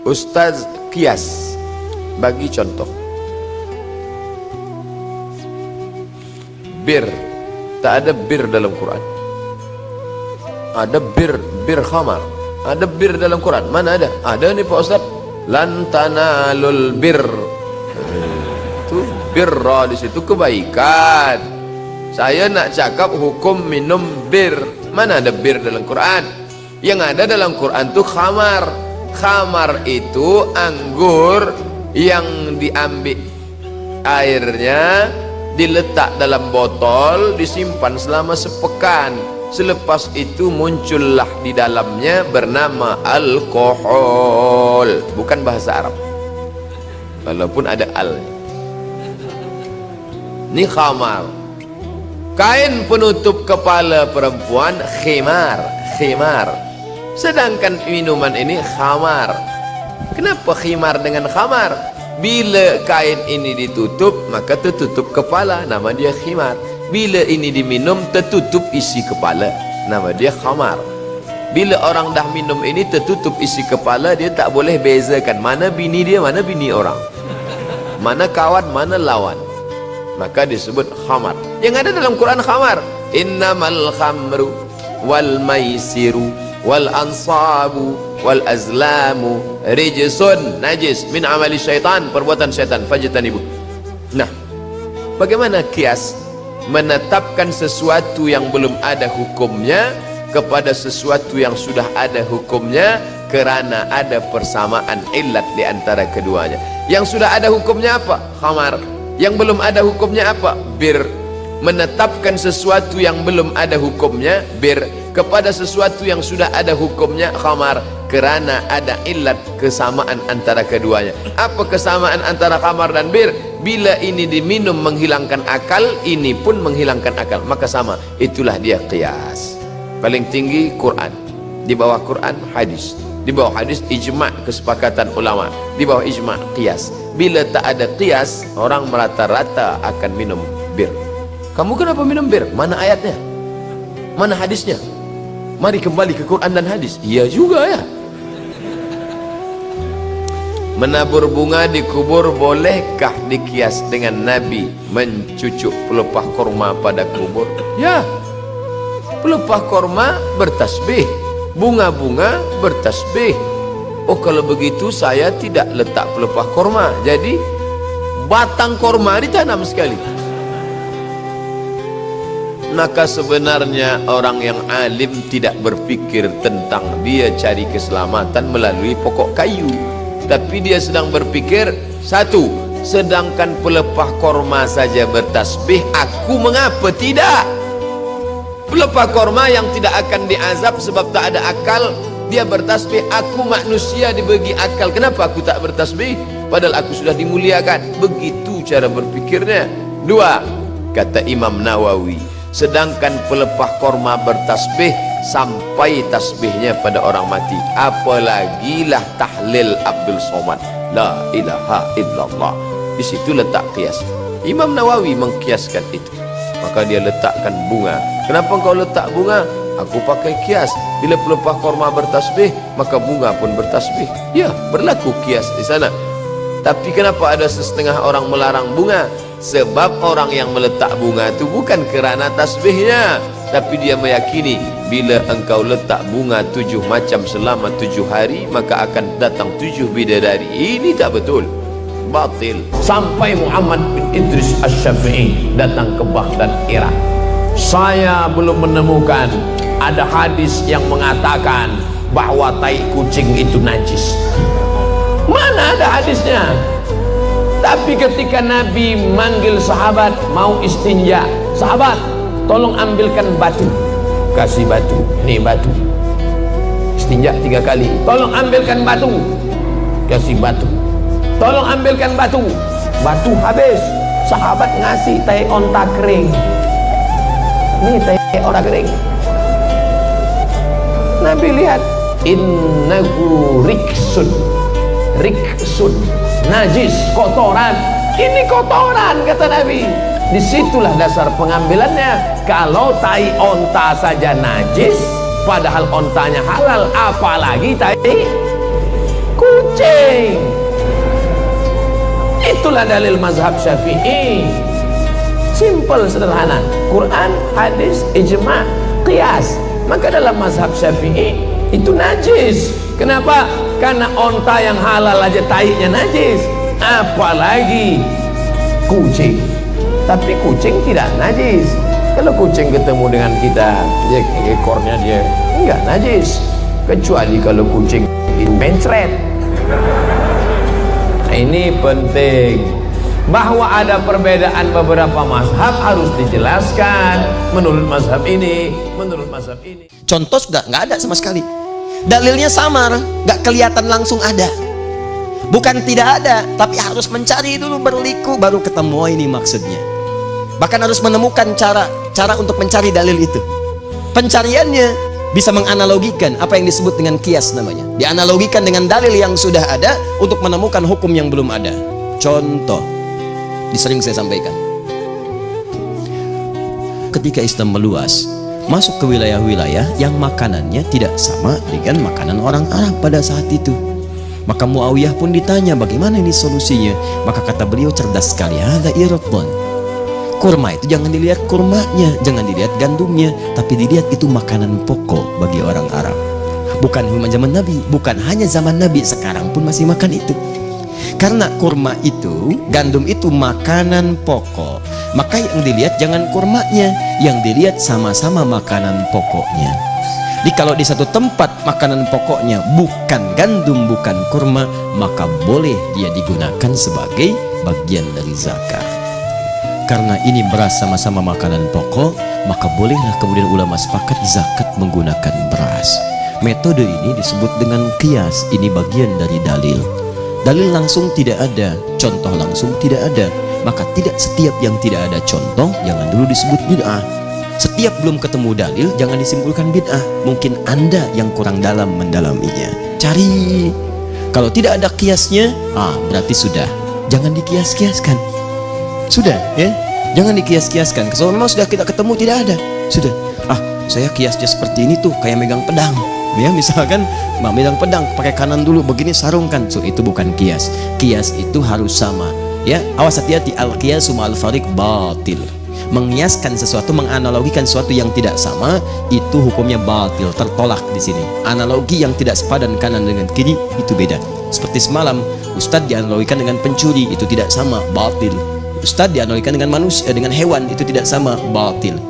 Ustaz kias, bagi contoh. Bir, tak ada bir dalam Quran. Ada bir khamar. Ada bir dalam Quran. Mana ada? Ada nih Pak Ustaz. Lan tanalul bir. Itu birra, di situ kebaikan. Saya nak cakap hukum minum bir. Mana ada bir dalam Quran? Yang ada dalam Quran itu khamar. Khamar itu anggur yang diambil airnya, diletak dalam botol, disimpan selama sepekan. Selepas itu muncullah di dalamnya bernama alkohol. Bukan bahasa Arab, walaupun ada al. Ini khamar. Kain penutup kepala perempuan khimar, khimar. Sedangkan minuman ini khamar. Kenapa khimar dengan khamar? Bila kain ini ditutup, maka tertutup kepala, nama dia khimar. Bila ini diminum, tertutup isi kepala, nama dia khamar. Bila orang dah minum ini tertutup isi kepala, dia tak boleh bezakan mana bini dia, mana bini orang, mana kawan, mana lawan. Maka disebut khamar. Yang ada dalam Quran khamar. Innamal khamru wal maisiru wal ansabu wal azlamu rijsun, najis, min amali syaitan, perbuatan syaitan, fajtanibu. Nah, bagaimana kias? Menetapkan sesuatu yang belum ada hukumnya kepada sesuatu yang sudah ada hukumnya kerana ada persamaan illat di antara keduanya. Yang sudah ada hukumnya apa? Khamar. Yang belum ada hukumnya apa? Bir. Menetapkan sesuatu yang belum ada hukumnya bir kepada sesuatu yang sudah ada hukumnya khamar, kerana ada illat kesamaan antara keduanya. Apa kesamaan antara khamar dan bir? Bila ini diminum menghilangkan akal, ini pun menghilangkan akal, maka sama. Itulah dia qiyas. Paling tinggi Quran, di bawah Quran hadis, di bawah hadis ijma' kesepakatan ulama, di bawah ijma' qiyas. Bila tak ada qiyas, orang merata-rata akan minum bir. Kamu kenapa minum bir? Mana ayatnya? Mana hadisnya? Mari kembali ke Quran dan hadis. Iya juga ya. Menabur bunga di kubur bolehkah dikias dengan Nabi mencucuk pelepah korma pada kubur? Ya. Pelepah korma bertasbih, bunga-bunga bertasbih. Oh, kalau begitu saya tidak letak pelepah korma, jadi batang korma ditanam sekali. Maka sebenarnya orang yang alim tidak berpikir tentang dia cari keselamatan melalui pokok kayu, tapi dia sedang berpikir, satu, sedangkan pelepah korma saja bertasbih, aku mengapa tidak? Pelepah korma yang tidak akan diazab sebab tak ada akal, dia bertasbih. Aku manusia dibagi akal, kenapa aku tak bertasbih? Padahal aku sudah dimuliakan. Begitu cara berpikirnya. Dua, kata Imam Nawawi, sedangkan pelepah korma bertasbih sampai tasbihnya pada orang mati, apalagilah tahlil Abdul Somad, la ilaha illallah. Di situ letak kias. Imam Nawawi mengkiaskan itu, maka dia letakkan bunga. Kenapa engkau letak bunga? Aku pakai kias. Bila pelepah korma bertasbih, maka bunga pun bertasbih. Ya, berlaku kias di sana. Tapi kenapa ada setengah orang melarang bunga? Sebab orang yang meletak bunga itu bukan kerana tasbihnya, tapi dia meyakini bila engkau letak bunga 7 macam selama 7 hari, maka akan datang 7 bidadari. Ini tak betul, batil. Sampai Muhammad bin Idris Asy-Syafi'i datang ke Baghdad, Irak. Saya belum menemukan ada hadis yang mengatakan bahwa tai kucing itu najis. Mana ada hadisnya? Tapi ketika Nabi manggil sahabat mau istinja, sahabat tolong ambilkan batu, kasih batu, nih batu, istinja 3 kali, tolong ambilkan batu, kasih batu, tolong ambilkan batu, batu habis, sahabat ngasih tai onta kering, nih tai onta kering. Nabi lihat, innahu riksun, riksun, najis, kotoran. Ini kotoran, kata Nabi. Disitulah dasar pengambilannya. Kalau tai onta saja najis, padahal ontanya halal, apalagi tai kucing. Itulah dalil mazhab Syafi'i. Simple, sederhana. Quran, hadis, ijma', qiyas. Maka dalam mazhab Syafi'i itu najis. Kenapa? Karena onta yang halal aja taiknya najis, apalagi kucing. Tapi kucing tidak najis. Kalau kucing ketemu dengan kita, dia ekornya dia enggak najis, kecuali kalau kucing itu mencret. Nah, ini penting, bahwa ada perbedaan beberapa mazhab harus dijelaskan. Menurut mazhab ini, menurut mazhab ini. Contoh sudah nggak ada sama sekali. Dalilnya samar, nggak kelihatan langsung ada. Bukan tidak ada, tapi harus mencari dulu, berliku baru ketemu. Oh, ini maksudnya. Bahkan harus menemukan cara untuk mencari dalil itu. Pencariannya bisa menganalogikan apa yang disebut dengan kias namanya. Dianalogikan dengan dalil yang sudah ada untuk menemukan hukum yang belum ada. Contoh, sering saya sampaikan. Ketika Islam meluas, masuk ke wilayah-wilayah yang makanannya tidak sama dengan makanan orang Arab pada saat itu. Maka Muawiyah pun ditanya bagaimana ini solusinya. Maka kata beliau cerdas sekali, ada irqon. Kurma itu jangan dilihat kurmanya, jangan dilihat gandumnya, tapi dilihat itu makanan pokok bagi orang Arab. Bukan cuma zaman Nabi, bukan hanya zaman Nabi, sekarang pun masih makan itu. Karena kurma itu, gandum itu makanan pokok, maka yang dilihat jangan kurmanya, yang dilihat sama-sama makanan pokoknya. Jadi kalau di satu tempat makanan pokoknya bukan gandum, bukan kurma, maka boleh dia digunakan sebagai bagian dari zakat. Karena ini beras sama-sama makanan pokok, maka bolehlah kemudian ulama sepakat zakat menggunakan beras. Metode ini disebut dengan qiyas. Ini bagian dari dalil. Dalil langsung tidak ada, contoh langsung tidak ada. Maka tidak setiap yang tidak ada contoh jangan dulu disebut bid'ah. Setiap belum ketemu dalil jangan disimpulkan bid'ah. Mungkin Anda yang kurang dalam mendalaminya. Cari. Kalau tidak ada kiasnya, berarti sudah. Jangan dikias-kiaskan. Sudah, ya. Jangan dikias-kiaskan. Kalau memang sudah kita ketemu tidak ada, sudah. Saya kiasnya seperti ini tuh, kayak megang pedang. Ya, misalkan megang pedang, pakai kanan dulu begini, sarungkan. So, itu bukan kias. Kias itu harus sama. Ya, awas hati-hati, al-qiyasu ma'al fariq batil. Mengiaskan sesuatu, menganalogikan sesuatu yang tidak sama, itu hukumnya batil, tertolak di sini. Analogi yang tidak sepadan kanan dengan kiri itu beda. Seperti semalam, Ustadz dianalogikan dengan pencuri, itu tidak sama, batil. Ustadz dianalogikan dengan manusia, dengan hewan, itu tidak sama, batil.